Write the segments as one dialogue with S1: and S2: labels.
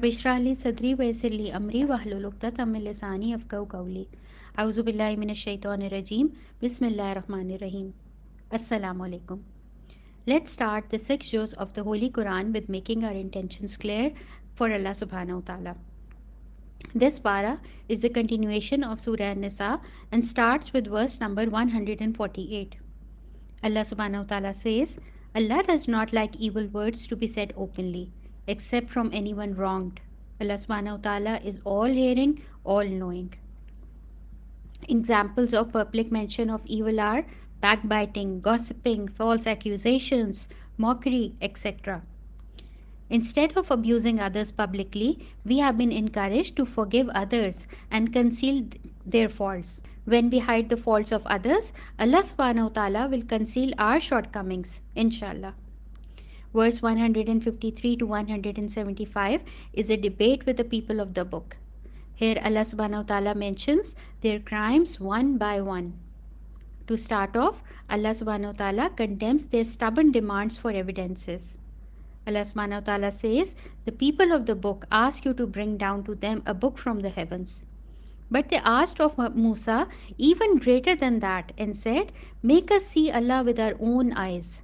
S1: बिशराली सदरी वयसरली अमरी वहलुल उक़दतम मिन लिसानी यफ़क़हू क़ौली अऊज़ु बिल्लाहि मिनश शैतानिर रजीम बिस्मिल्लाहिर रहमानिर रहीम Assalamu alaikum. Let's start the 6 juz of the Holy Quran with making our intentions clear for Allah subhanahu wa ta'ala. This para is the continuation of Surah An-Nisa and starts with verse number 148. Allah subhanahu wa ta'ala says, Allah does not like evil words to be said openly, except from anyone wronged. Allah subhanahu wa ta'ala is all hearing, all knowing. Examples of public mention of evil are backbiting, gossiping, false accusations, mockery, etc. Instead of abusing others publicly, we have been encouraged to forgive others and conceal their faults. When we hide the faults of others, Allah subhanahu wa ta'ala will conceal our shortcomings, inshallah. Verse 153 to 175 is a debate with the people of the book. Here Allah subhanahu wa ta'ala mentions their crimes one by one. To start off, Allah subhanahu wa ta'ala condemns their stubborn demands for evidences. Allah subhanahu wa ta'ala says, the people of the book ask you to bring down to them a book from the heavens. But they asked of Musa even greater than that and said, make us see Allah with our own eyes.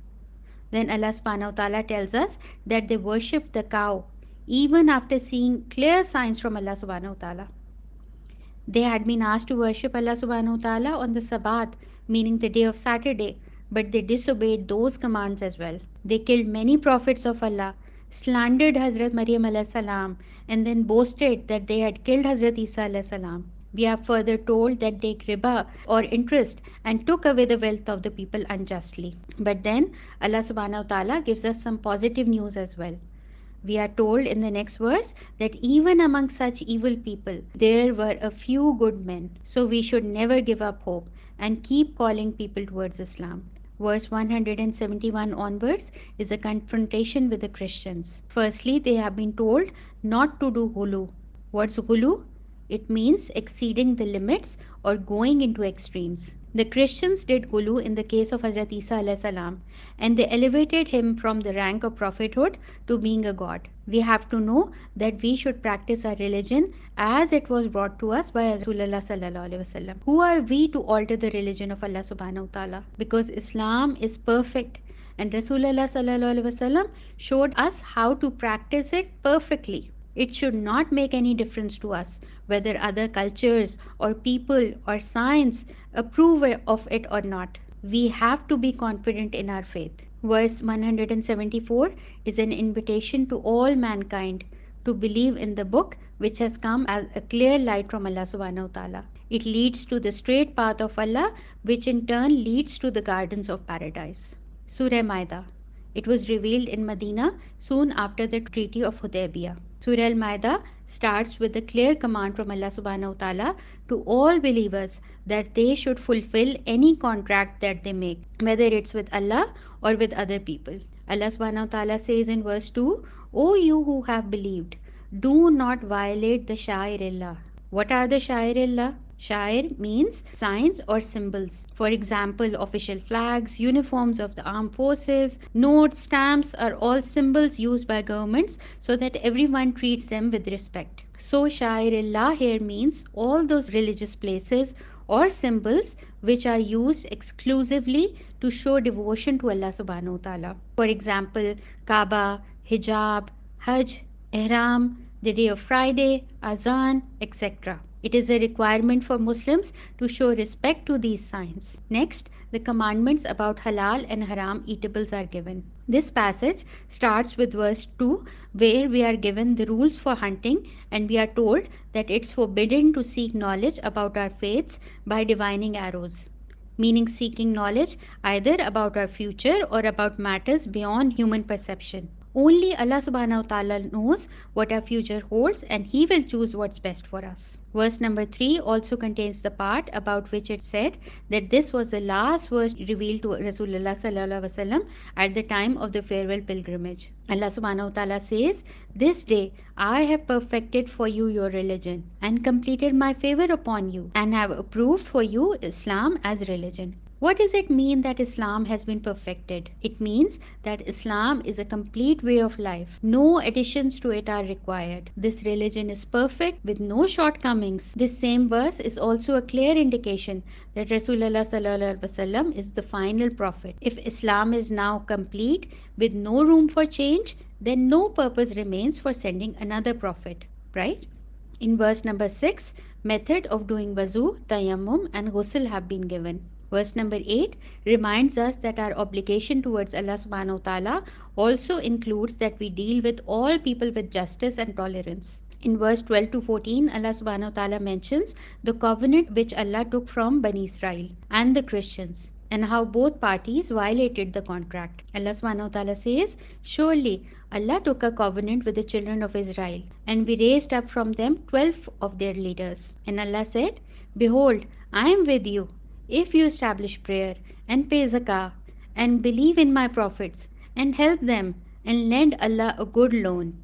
S1: Then Allah subhanahu wa ta'ala tells us that they worshipped the cow even after seeing clear signs from Allah subhanahu wa ta'ala. They had been asked to worship Allah subhanahu wa ta'ala on the Sabbath, meaning the day of Saturday, but they disobeyed those commands as well. They killed many prophets of Allah, slandered Hazrat Maryam alayhi salam, and then boasted that they had killed Hazrat Isa alayhi salam. We are further told that they riba or interest and took away the wealth of the people unjustly. But then Allah subhanahu wa ta'ala gives us some positive news as well. We are told in the next verse that even among such evil people, there were a few good men. So we should never give up hope and keep calling people towards Islam. Verse 171 onwards is a confrontation with the Christians. Firstly, they have been told not to do ghulu. What's ghulu? It means exceeding the limits or going into extremes. The Christians did ghulu in the case of Hazrat Isa alayhi salam, and they elevated him from the rank of prophethood to being a god. We have to know that we should practice our religion as it was brought to us by Rasulullah sallallahu alaihi wasallam. Who are we to alter the religion of Allah subhanahu wa ta'ala? Because Islam is perfect and Rasulullah sallallahu alaihi wasallam showed us how to practice it perfectly. It should not make any difference to us whether other cultures or people or science approve of it or not. We have to be confident in our faith. Verse 174 is an invitation to all mankind to believe in the book which has come as a clear light from Allah subhanahu wa ta'ala. It leads to the straight path of Allah, which in turn leads to the gardens of paradise. Surah Maida. It was revealed in Medina soon after the Treaty of Hudaybiyah. Surah Al-Maida starts with a clear command from Allah subhanahu wa ta'ala to all believers that they should fulfill any contract that they make, whether it's with Allah or with other people. Allah subhanahu wa ta'ala says in verse 2, O you who have believed, do not violate the Sha'ir-illah. What are the Sha'ir-illah? Sha'ir means signs or symbols. For example, official flags, uniforms of the armed forces, notes, stamps are all symbols used by governments so that everyone treats them with respect. So Sha'ir-illah here means all those religious places or symbols which are used exclusively to show devotion to Allah subhanahu wa ta'ala. For example, Kaaba, hijab, Hajj, Ihram, the day of Friday, Azan, etc. It is a requirement for Muslims to show respect to these signs. Next, the commandments about halal and haram eatables are given. This passage starts with verse 2, where we are given the rules for hunting, and we are told that it's forbidden to seek knowledge about our faiths by divining arrows, meaning seeking knowledge either about our future or about matters beyond human perception. Only Allah subhanahu wa ta'ala knows what our future holds, and He will choose what's best for us. Verse number 3 also contains the part about which it said that this was the last verse revealed to Rasulullah sallallahu alaihi wasallam at the time of the farewell pilgrimage. Allah subhanahu wa ta'ala says, "This day I have perfected for you your religion and completed my favor upon you and have approved for you Islam as religion." What does it mean that Islam has been perfected? It means that Islam is a complete way of life. No additions to it are required. This religion is perfect with no shortcomings. This same verse is also a clear indication that Rasulullah sallallahu alaihi wasallam is the final prophet. If Islam is now complete with no room for change, then no purpose remains for sending another prophet, right? In verse number 6, method of doing wuzu, tayammum and ghusl have been given. Verse number 8 reminds us that our obligation towards Allah subhanahu wa ta'ala also includes that we deal with all people with justice and tolerance. In verse 12 to 14, Allah subhanahu wa ta'ala mentions the covenant which Allah took from Bani Israel and the Christians and how both parties violated the contract. Allah subhanahu wa ta'ala says, "Surely Allah took a covenant with the children of Israel, and we raised up from them 12 of their leaders. And Allah said, Behold, I am with you if you establish prayer and pay zakah and believe in my prophets and help them and lend Allah a good loan.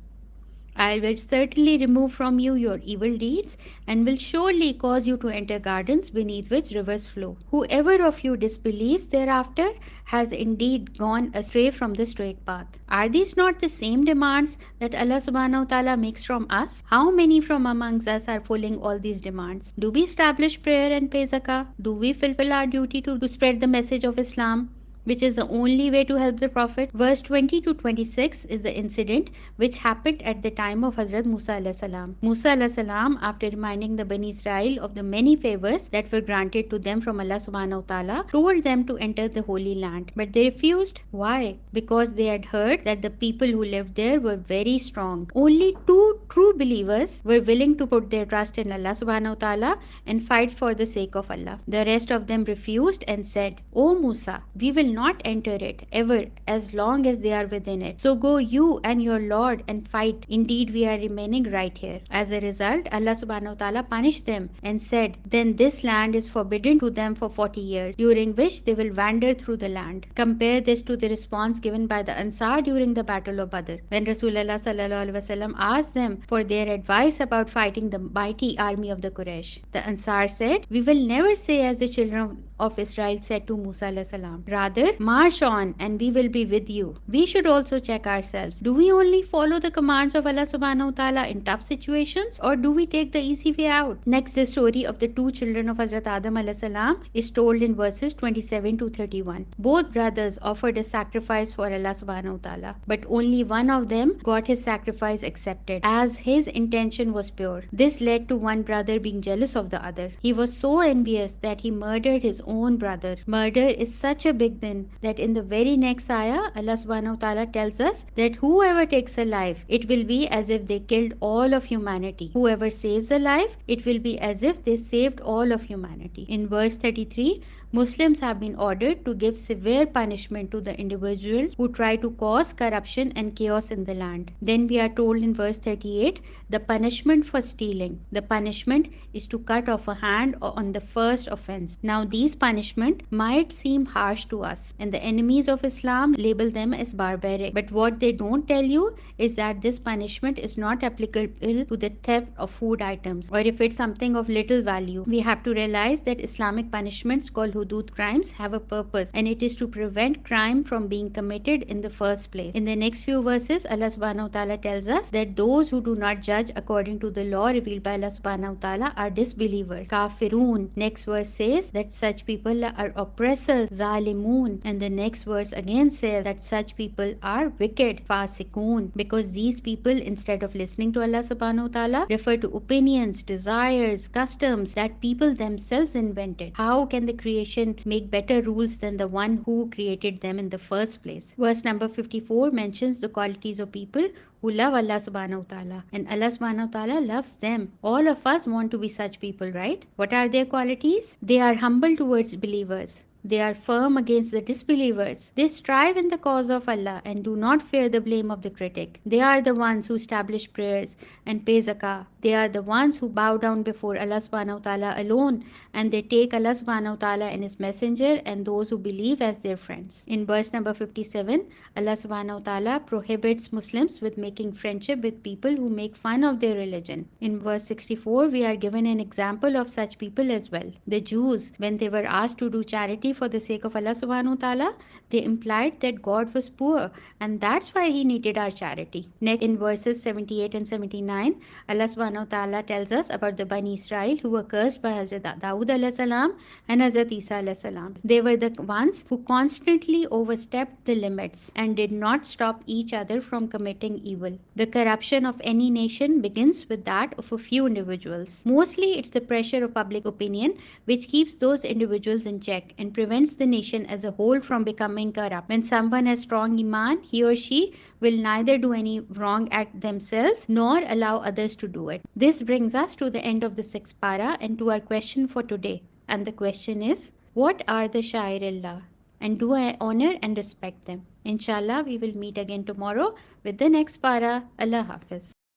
S1: I will certainly remove from you your evil deeds and will surely cause you to enter gardens beneath which rivers flow. Whoever of you disbelieves thereafter has indeed gone astray from the straight path." Are these not the same demands that Allah subhanahu wa ta'ala makes from us? How many from amongst us are following all these demands? Do we establish prayer and pay zakah? Do we fulfill our duty to spread the message of Islam, which is the only way to help the Prophet? Verse 20 to 26 is the incident which happened at the time of Hazrat Musa alayhi salam. Musa alayhi salam, after reminding the Bani Israel of the many favors that were granted to them from Allah subhanahu wa ta'ala, told them to enter the Holy Land. But they refused. Why? Because they had heard that the people who lived there were very strong. Only 2 true believers were willing to put their trust in Allah subhanahu wa ta'ala and fight for the sake of Allah. The rest of them refused and said, "O Musa, we will not enter it ever as long as they are within it. So go you and your Lord and fight. Indeed, we are remaining right here." As a result, Allah subhanahu wa ta'ala punished them and said, "Then this land is forbidden to them for 40 years, during which they will wander through the land." Compare this to the response given by the Ansar during the Battle of Badr, when Rasulullah sallallahu alaihi wasallam asked them for their advice about fighting the mighty army of the Quraysh. The Ansar said, "We will never say as the children of Israel said to Musa alayhi salam. Rather, march on and we will be with you." We should also check ourselves. Do we only follow the commands of Allah subhanahu wa ta'ala in tough situations, or do we take the easy way out? Next, the story of the 2 children of Hazrat Adam alayhi salam is told in verses 27 to 31. Both brothers offered a sacrifice for Allah subhanahu wa ta'ala, but only one of them got his sacrifice accepted, as his intention was pure. This led to one brother being jealous of the other. He was so envious that he murdered his own brother. Murder is such a big sin that in the very next ayah, Allah subhanahu wa ta'ala tells us that whoever takes a life, it will be as if they killed all of humanity. Whoever saves a life, it will be as if they saved all of humanity. In verse 33, Muslims have been ordered to give severe punishment to the individuals who try to cause corruption and chaos in the land. Then we are told in verse 38, the punishment for stealing. The punishment is to cut off a hand on the first offense. Now these punishment might seem harsh to us, and the enemies of Islam label them as barbaric. But what they don't tell you is that this punishment is not applicable to the theft of food items, or if it's something of little value. We have to realize that Islamic punishments called hudud crimes have a purpose, and it is to prevent crime from being committed in the first place. In the next few verses, Allah subhanahu wa ta'ala tells us that those who do not judge according to the law revealed by Allah subhanahu wa ta'ala are disbelievers, kafirun. Next verse says that such people are oppressors, zalimun, and the next verse again says that such people are wicked, fasikun, because these people, instead of listening to Allah subhanahu wa ta'ala, refer to opinions, desires, customs that people themselves invented. How can the creation make better rules than the one who created them in the first place? Verse number 54 mentions the qualities of people who love Allah subhanahu wa ta'ala, and Allah subhanahu wa ta'ala loves them. All of us want to be such people, right? What are their qualities? They are humble towards believers. They are firm against the disbelievers. They strive in the cause of Allah and do not fear the blame of the critic. They are the ones who establish prayers and pay zakah. They are the ones who bow down before Allah subhanahu wa ta'ala alone, and they take Allah subhanahu wa ta'ala and His Messenger and those who believe as their friends. In verse number 57, Allah subhanahu wa ta'ala prohibits Muslims with making friendship with people who make fun of their religion. In verse 64, we are given an example of such people as well. The Jews, when they were asked to do charity for the sake of Allah subhanahu wa ta'ala, they implied that God was poor and that's why He needed our charity. Next, in verses 78 and 79, Allah subhanahu wa ta'ala tells us about the Bani Israel who were cursed by Hazrat Dawood alayhi salam and Hazrat Isa alayhi salam. They were the ones who constantly overstepped the limits and did not stop each other from committing evil. The corruption of any nation begins with that of a few individuals. Mostly it's the pressure of public opinion which keeps those individuals in check and prevents the nation as a whole from becoming corrupt. When someone has strong iman, he or she will neither do any wrong act themselves nor allow others to do it. This brings us to the end of the sixth para and to our question for today. And the question is, what are the Sha'ir-illah? And do I honor and respect them? Inshallah, we will meet again tomorrow with the next para. Allah Hafiz.